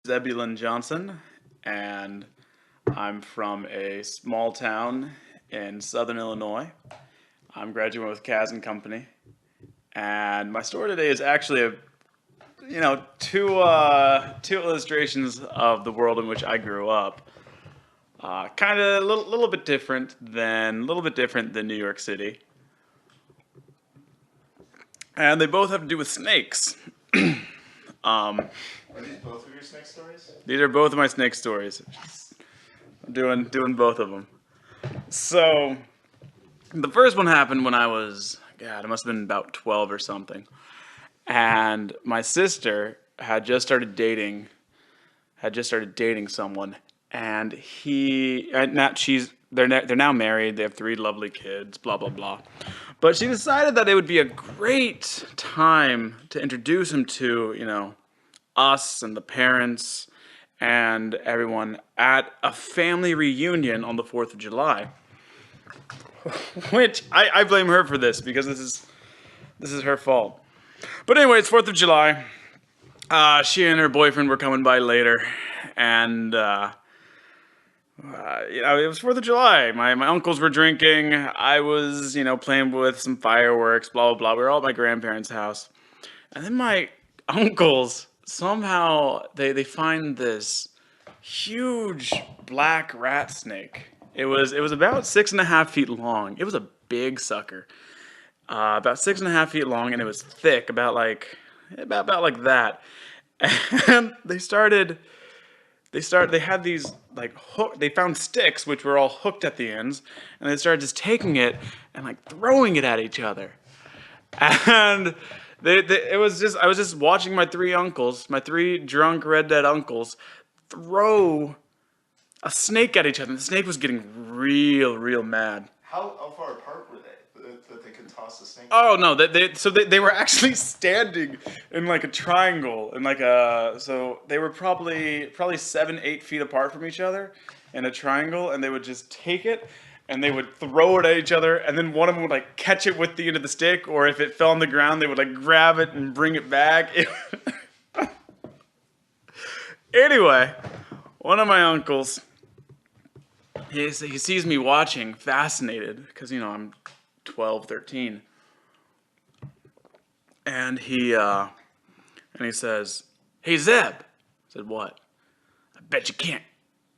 Zebulon Johnson, and I'm from a small town in southern Illinois. I'm graduating with Kaz and Company, and my story today is actually two illustrations of the world in which I grew up. Kind of a little bit different than New York City, and they both have to do with snakes. Are these both of your snake stories? These are both of my snake stories. I'm doing both of them. So, the first one happened when I was, God, it must have been about 12 or something. And my sister had just started dating someone, and they're now married. They have three lovely kids. Blah blah blah. But she decided that it would be a great time to introduce him to, us and the parents and everyone at a family reunion on the 4th of July. Which I blame her for this because this is her fault. But anyway, it's 4th of July. She and her boyfriend were coming by later, and it was 4th of July. My uncles were drinking. I was, playing with some fireworks, blah, blah, blah. We were all at my grandparents' house. And then my uncles, somehow, they find this huge black rat snake. It was about 6.5 feet long. It was a big sucker. About 6.5 feet long, and it was thick, about like that. And they had these they found sticks which were all hooked at the ends, and they started just taking it and like throwing it at each other. And I was just watching my three drunk Red Dead uncles throw a snake at each other. And the snake was getting real mad. How far apart were they that they could toss the snake? Oh no, they were actually standing in like a triangle, and so they were probably 7-8 feet apart from each other in a triangle, and they would just take it and they would throw it at each other, and then one of them would like catch it with the end of the stick, or if it fell on the ground, they would like grab it and bring it back. Anyway, one of my uncles, he sees me watching, fascinated, because I'm 12, 13. And he says, "Hey Zeb." I said, "What?" "I bet you can't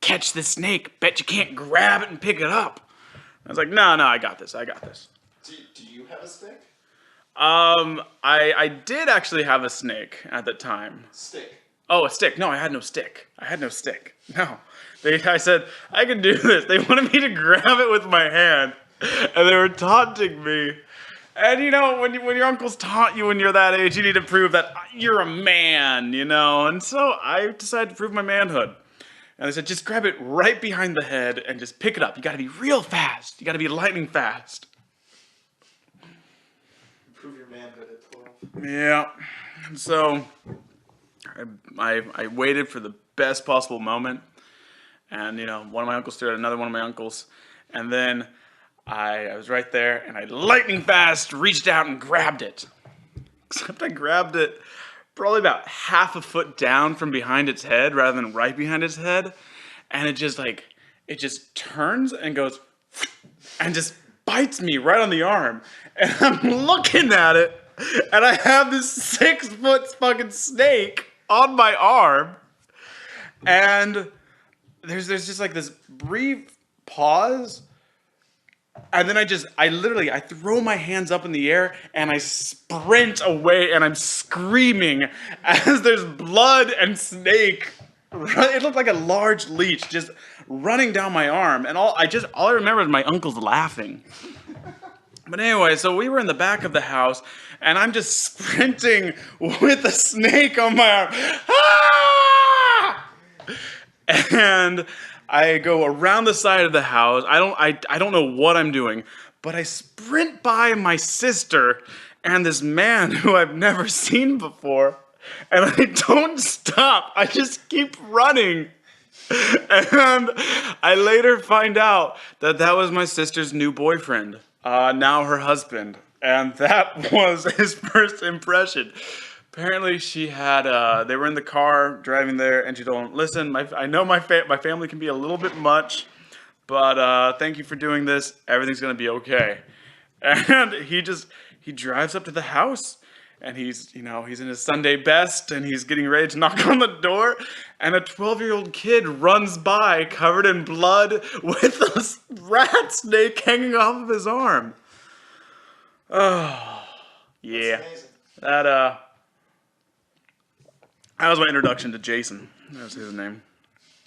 catch this snake. Bet you can't grab it and pick it up." I was like, no, I got this. Do you have a stick? I did actually have a snake at the time. Stick. Oh, a stick. No, I had no stick. No. I said, I can do this. They wanted me to grab it with my hand, and they were taunting me. And when your uncles taunt you when you're that age, you need to prove that you're a man, And so I decided to prove my manhood. And they said, just grab it right behind the head and just pick it up. You gotta be real fast. You gotta be lightning fast. Prove your manhood at 12. Yeah. And so I waited for the best possible moment. And, one of my uncles threw at another one of my uncles. And then I was right there, and I lightning fast reached out and grabbed it. Except I grabbed it probably about half a foot down from behind its head rather than right behind its head. And it just turns and goes and just bites me right on the arm. And I'm looking at it, and I have this 6-foot fucking snake on my arm. And there's just like this brief pause. And then I throw my hands up in the air and I sprint away, and I'm screaming as there's blood and snake. It looked like a large leech just running down my arm, and all I remember is my uncles laughing. But anyway, so we were in the back of the house, and I'm just sprinting with a snake on my arm. Ah! And I go around the side of the house. I don't know what I'm doing, but I sprint by my sister and this man who I've never seen before, and I don't stop. I just keep running. And I later find out that was my sister's new boyfriend, now her husband, and that was his first impression. Apparently, she had. They were in the car driving there, and she told him, "Listen, I know my family can be a little bit much, but thank you for doing this. Everything's gonna be okay." And he drives up to the house, and he's in his Sunday best, and he's getting ready to knock on the door, and a 12-year-old kid runs by covered in blood with a rat snake hanging off of his arm. Oh, yeah. That's amazing. That was my introduction to Jason. That was his name.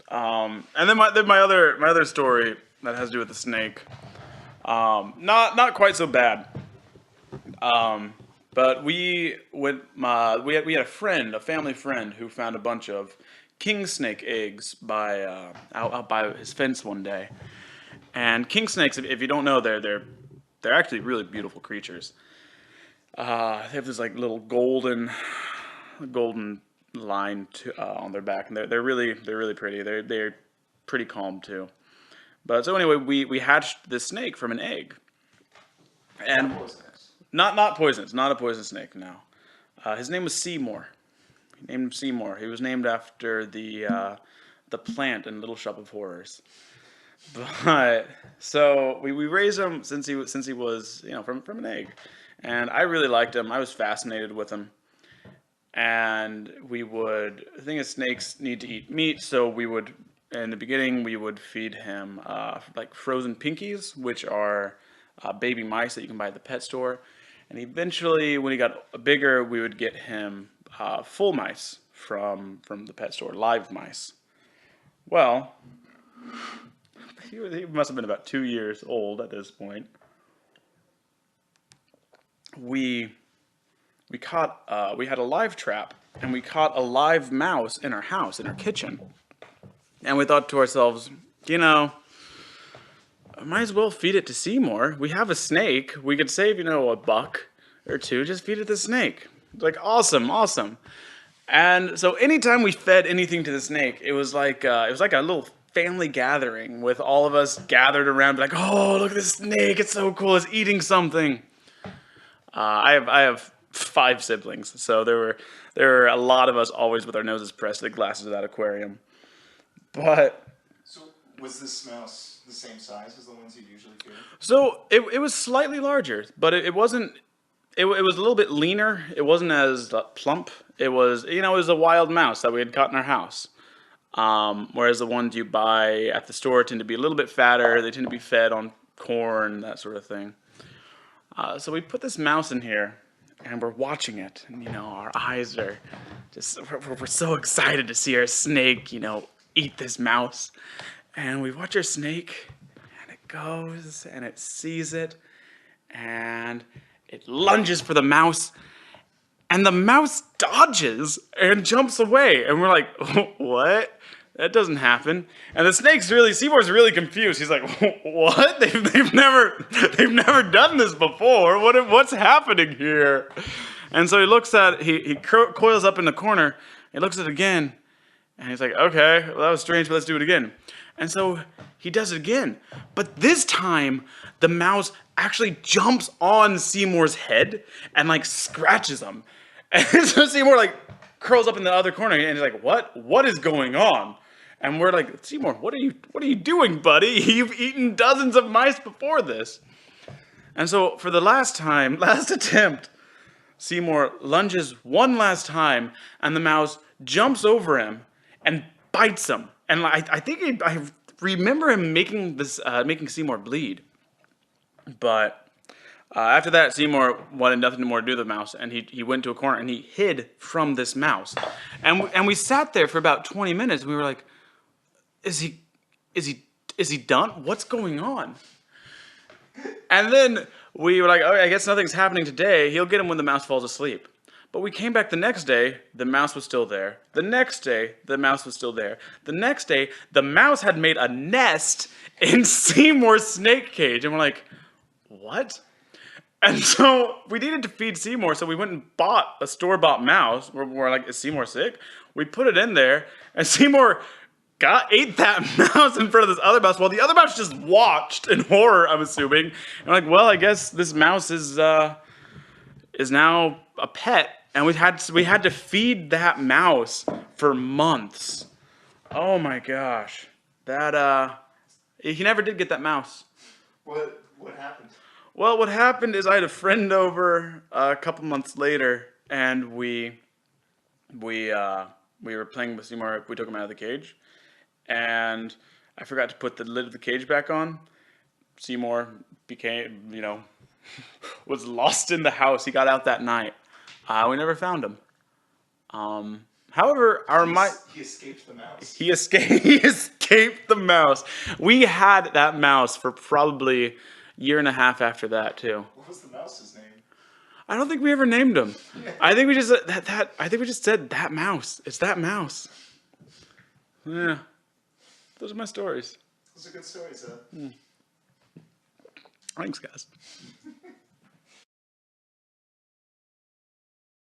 And then my other story that has to do with the snake. Not quite so bad. But we had a friend, a family friend, who found a bunch of king snake eggs out by his fence one day. And king snakes, if you don't know, they're actually really beautiful creatures. They have this like little golden line on their back, and they're really pretty. They're pretty calm too. But so anyway, we hatched this snake from an egg, and not poisonous, not a poisonous snake. No, his name was Seymour. He named him Seymour. He was named after the plant in Little Shop of Horrors. But so we raised him since he was from an egg, and I really liked him. I was fascinated with him. And the thing is, snakes need to eat meat, so in the beginning, we would feed him like frozen pinkies, which are baby mice that you can buy at the pet store. And eventually, when he got bigger, we would get him full mice from the pet store, live mice. Well, he must have been about 2 years old at this point. We had a live trap, and we caught a live mouse in our house, in our kitchen. And we thought to ourselves, I might as well feed it to Seymour. We have a snake. We could save, a buck or two. Just feed it to the snake. It's like, awesome. And so anytime we fed anything to the snake, it was like a little family gathering with all of us gathered around, like, oh, look at this snake. It's so cool. It's eating something. I have 5 siblings, so there were a lot of us always with our noses pressed to the glasses of that aquarium. But So was this mouse the same size as the ones you usually feed? so it was slightly larger, but it wasn't. It was a little bit leaner. It wasn't as plump. It was it was a wild mouse that we had caught in our house. Whereas the ones you buy at the store tend to be a little bit fatter. They tend to be fed on corn, that sort of thing. So we put this mouse in here, and we're watching it, and our eyes are we're so excited to see our snake, eat this mouse. And we watch our snake, and it goes, and it sees it, and it lunges for the mouse, and the mouse dodges and jumps away. And we're like, what? That doesn't happen. And the Seymour's really confused. He's like, what? They've never done this before. What's happening here? And so he coils up in the corner. He looks at it again, and he's like, okay, well, that was strange, but let's do it again. And so he does it again. But this time, the mouse actually jumps on Seymour's head and scratches him. And so Seymour curls up in the other corner, and he's like, what is going on? And we're like, Seymour, what are you doing, buddy? You've eaten dozens of mice before this. And so for the last attempt, Seymour lunges one last time, and the mouse jumps over him and bites him. And I remember him making Seymour bleed. But after that, Seymour wanted nothing more to do with the mouse, and he went to a corner and he hid from this mouse. And we sat there for about 20 minutes. And we were like, is he done? What's going on? And then we were like, oh, I guess nothing's happening today. He'll get him when the mouse falls asleep. But we came back the next day, the mouse was still there. The next day, the mouse was still there. The next day, the mouse had made a nest in Seymour's snake cage. And we're like, what? And so we needed to feed Seymour, so we went and bought a store-bought mouse. We're like, is Seymour sick? We put it in there, and Seymour ate that mouse in front of this other mouse, while the other mouse just watched in horror, I'm assuming. And I'm like, well, I guess this mouse is now a pet and we had to feed that mouse for months. Oh my gosh, that he never did get that mouse. What happened? Well, what happened is I had a friend over a couple months later, and we were playing with Seymour. We took him out of the cage, and I forgot to put the lid of the cage back on. Seymour became, was lost in the house. He got out that night. We never found him. However, He escaped the mouse. he escaped. He escaped the mouse. We had that mouse for probably a year and a half after that too. What was the mouse's name? I don't think we ever named him. I think we just I think we just said that mouse. It's that mouse. Yeah, those are my stories. Those are good stories, huh? Thanks, guys.